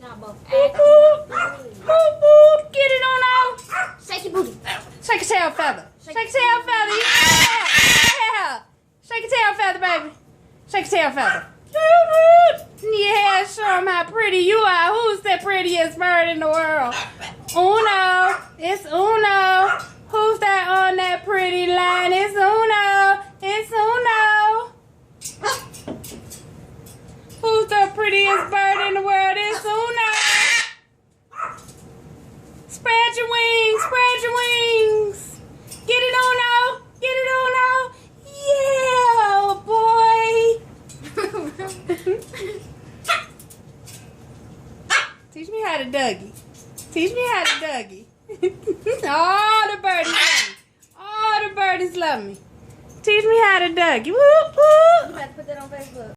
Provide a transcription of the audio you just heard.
Boop, boop. Boop, boop. Get it on out. Shake your booty. Shake your tail feather. Shake your tail feather. Yeah. Shake your tail feather, baby. Shake your tail feather. Yeah, show them how pretty you are. Who's the prettiest bird in the world? Uno. It's Uno. Who's that on that pretty line? It's Uno. It's Uno. Who's the prettiest bird in the world? It's Uno. Spread your wings. Spread your wings. Get it, Uno. Get it, Uno. Yeah, boy. Teach me how to Dougie. Teach me how to Dougie. All the birdies love me. All the birdies love me. Teach me how to Dougie. Whoop, whoop. You have to put that on Facebook.